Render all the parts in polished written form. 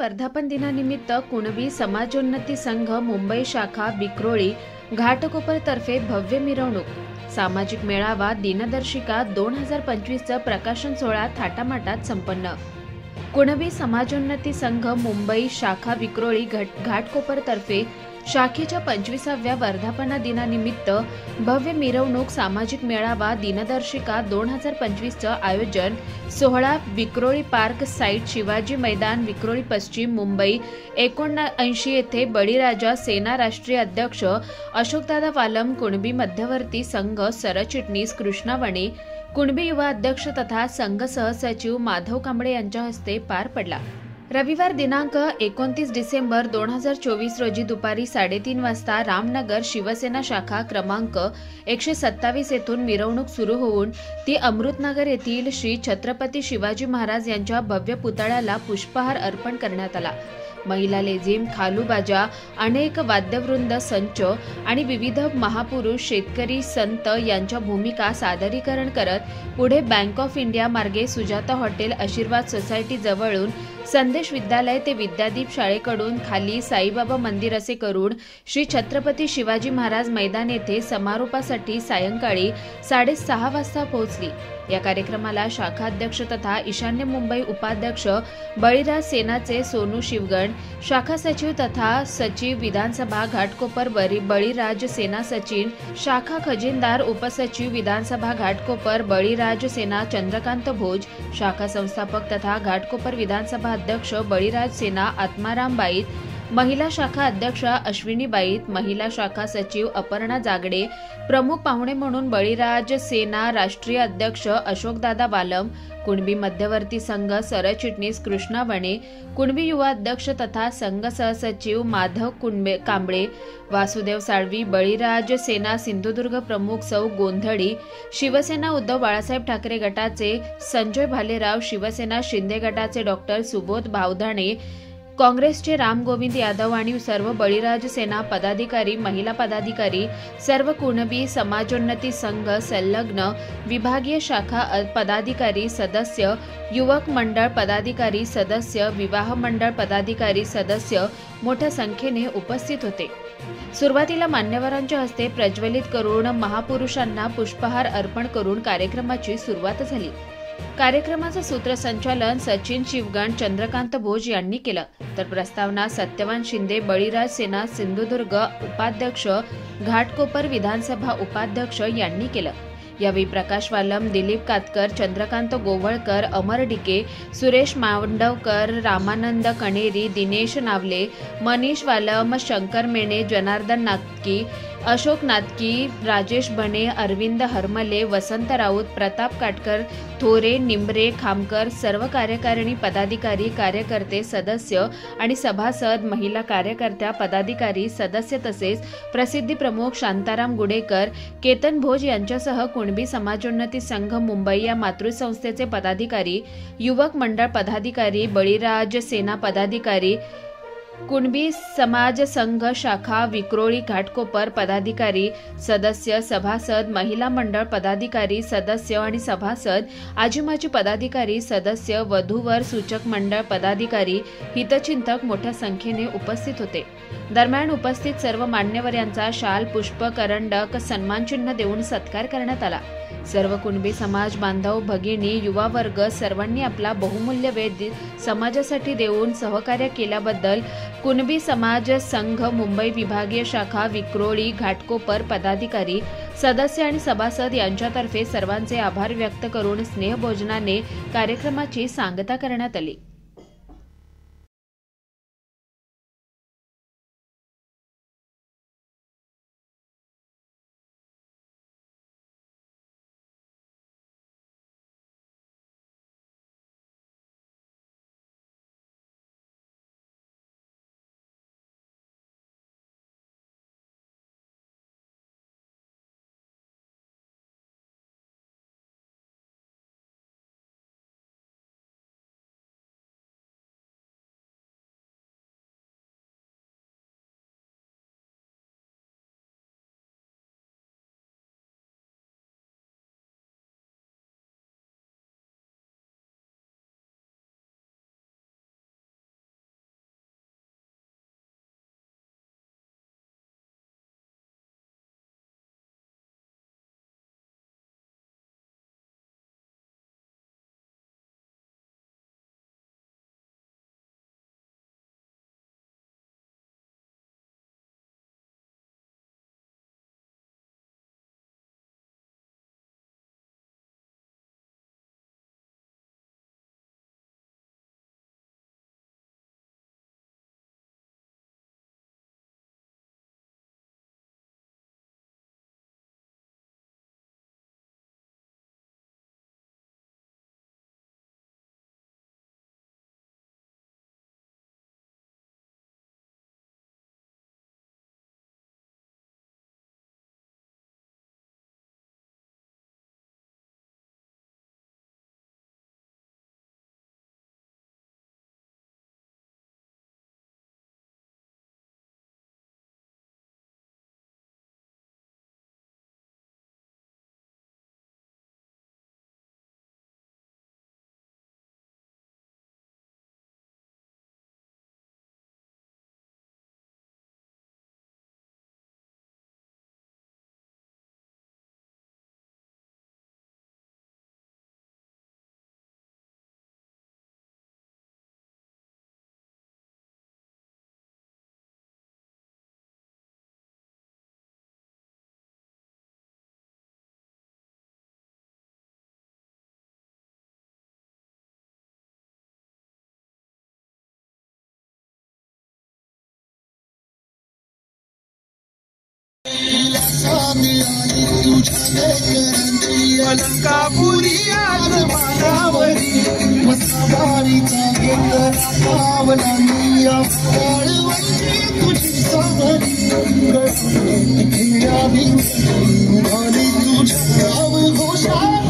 वर्धापन दिनानिमित्त कुणबी समाजोन्नती संघ मुंबई शाखा विक्रोळी घाटकोपर तर्फे भव्य मिरवणूक, सामाजिक मेळावा, दिनदर्शिका 2025चा प्रकाशन सोहळा थाटामाटात संपन्न। कुणबी समाजोन्नती संघ मुंबई शाखा विक्रोळी घाटकोपर तर्फे शाखेच्या 25व्या वर्धापना दिनानिमित्त भव्य मिरवणूक, सामाजिक मेळावा, दिनदर्शिका 2025चं आयोजन सोहळा विक्रोळी पार्क साइट, शिवाजी मैदान, विक्रोळी पश्चिम, मुंबई 79 येथे बळीराजा सेना राष्ट्रीय अध्यक्ष अशोकदादा वालम, कुणबी मध्यवर्ती संघ सरचिटणीस कृष्णा वणे, कुणबी युवा अध्यक्ष तथा संघ सहसचिव माधव कांबळे यांच्या हस्ते पार पडला। रविवार दिनांक 29 डिसेंबर 2024 रोजी दुपारी 3:30 वाजता रामनगर शिवसेना शाखा क्रमांक 127 येथून मिरवणूक सुरू होऊन ती अमृतनगर येथील श्री छत्रपती शिवाजी महाराज यांच्या भव्य पुतळ्याला पुष्पहार अर्पण करण्यात आला। महिला लेझिम, खालूबाजा, अनेक वाद्यवृंद, संच आणि विविध महापुरुष, शेतकरी, संत यांच्या भूमिका सादरीकरण करत पुढे बँक ऑफ इंडिया मार्गे सुजाता हॉटेल, आशीर्वाद सोसायटी जवळून संदेश विद्यालय ते विद्यादीप शाळेकडून खाली साईबाबा मंदिर असे करून श्री छत्रपती शिवाजी महाराज मैदान येथे समारोपासाठी सायंकाळी 6:30 वाजता पोहोचली। या कार्यक्रमाला शाखा अध्यक्ष तथा ईशान्य मुंबई उपाध्यक्ष बळीराज सेनाचे सोनू शिवगण, शाखा सचिव तथा सचिव विधानसभा घाटकोपर बळीराज सेना सचिन, शाखा खजिनदार उपसचिव विधानसभा घाटकोपर बळीराज सेना चंद्रकांत भोज, शाखा संस्थापक तथा घाटकोपर विधानसभा अध्यक्ष बळीराज सेना आत्माराम बाईत, महिला शाखा अध्यक्ष अश्विनी बाईत, महिला शाखा सचिव अपर्णा जागडे, प्रमुख पाहुणे म्हणून बळीराज सेना राष्ट्रीय अध्यक्ष अशोकदादा वालम, कुणबी मध्यवर्ती संघ सरचिटणीस कृष्णा वणे, कुणबी युवा अध्यक्ष तथा संघ सहसचिव माधव कांबळे, वासुदेव साळवी, बळीराज सेना सिंधुदुर्ग प्रमुख सौ गोंधळी, शिवसेना उद्धव बाळासाहेब ठाकरे गटाचे संजय भालेराव, शिवसेना शिंदे गटाचे डॉक्टर सुबोध भावधाणे, काँग्रेसचे राम गोविंद यादव आणि सर्व बळीराज सेना पदाधिकारी, महिला पदाधिकारी, सर्व कुणबी समाजोन्नती संघ संलग्न विभागीय शाखा पदाधिकारी सदस्य, युवक मंडळ पदाधिकारी सदस्य, विवाह मंडळ पदाधिकारी सदस्य मोठ्या संख्येने उपस्थित होते। सुरुवातीला मान्यवरांच्या हस्ते प्रज्वलित करून महापुरुषांना पुष्पहार अर्पण करून कार्यक्रमाची सुरुवात झाली। कार्यक्रमाचं सूत्रसंचालन सचिन शिवगण, चंद्रकांत भोज यांनी केलं, तर प्रस्तावना सत्यवान शिंदे, बळीराज सेना सिंधुदुर्ग उपाध्यक्ष, घाटकोपर विधानसभा उपाध्यक्ष यांनी केलं। यावेळी प्रकाश वालम, दिलीप कातकर, चंद्रकांत गोवळकर, अमर डिके, सुरेश मांडवकर, रामानंद कणेरी, दिनेश नावले, मनीष वालम, शंकर मेणे, जनार्दन नातकी, अशोक नातकी, राजेश बने, अरविंद हरमले, वसंत राऊत, प्रताप काटकर, थोरे, निंबरे, खामकर, सर्व कार्यकारिणी पदाधिकारी, कार्यकर्ते, सदस्य आणि सभासद, महिला कार्यकर्त्या, पदाधिकारी, सदस्य तसेच प्रसिद्धी प्रमुख शांताराम गुडेकर, केतन भोज यांच्यासह कुणबी समाजोन्नती संघ मुंबई या मातृसंस्थेचे पदाधिकारी, युवक मंडळ पदाधिकारी, बळीराज सेना पदाधिकारी, कुणबी समाज संघ शाखा विक्रोळी घाटकोपर पदाधिकारी, सदस्य, सभासद, महिला मंडळ पदाधिकारी, सदस्य आणि सभासद, आजीमाजी पदाधिकारी, सदस्य, वधूवर सूचक मंडळ पदाधिकारी, हितचिंतक मोठ्या संख्येने उपस्थित होते। दरम्यान उपस्थित सर्व मान्यवर यांचा शाल, पुष्प, करंडक, सन्मानचिन्ह देऊन सत्कार करण्यात आला। सर्व कुणबी समाज बांधव, भगिनी, युवा वर्ग सर्वांनी आपला बहुमूल्य वेळ समाजासाठी देऊन सहकार्य केल्याबद्दल कुणबी समाज संघ मुंबई विभागीय शाखा विक्रोळी घाटकोपर पदाधिकारी, सदस्य आणि सभासद यांच्यातर्फे सर्वांचे आभार व्यक्त करून स्नेहभोजनाने कार्यक्रमाची सांगता करण्यात आली। अलंकापुरी आज मानावरी मसावारीचा घेतला पावला निया वाळवंची तुझी सावरी खेळावी आणि तुझ्या गाव घोषात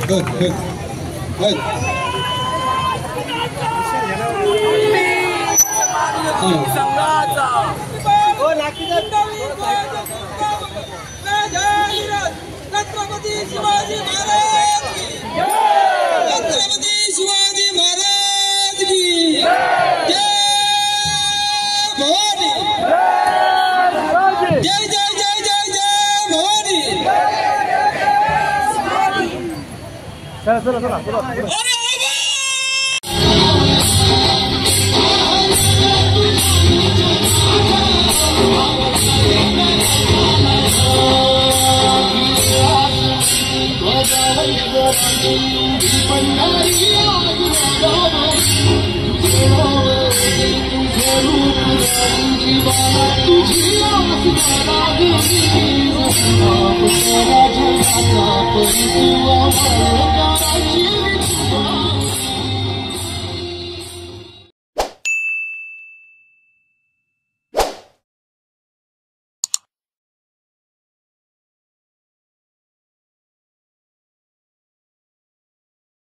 Good. छत्रपती शिवाजी महाराज की छत्रपती शिवाजी महाराज की जय भवानी जय जय जय जय जय भवानी चला चला तुझी आसमाना गेली, बाप तेरा जगाचा परितू आम्हाला करायची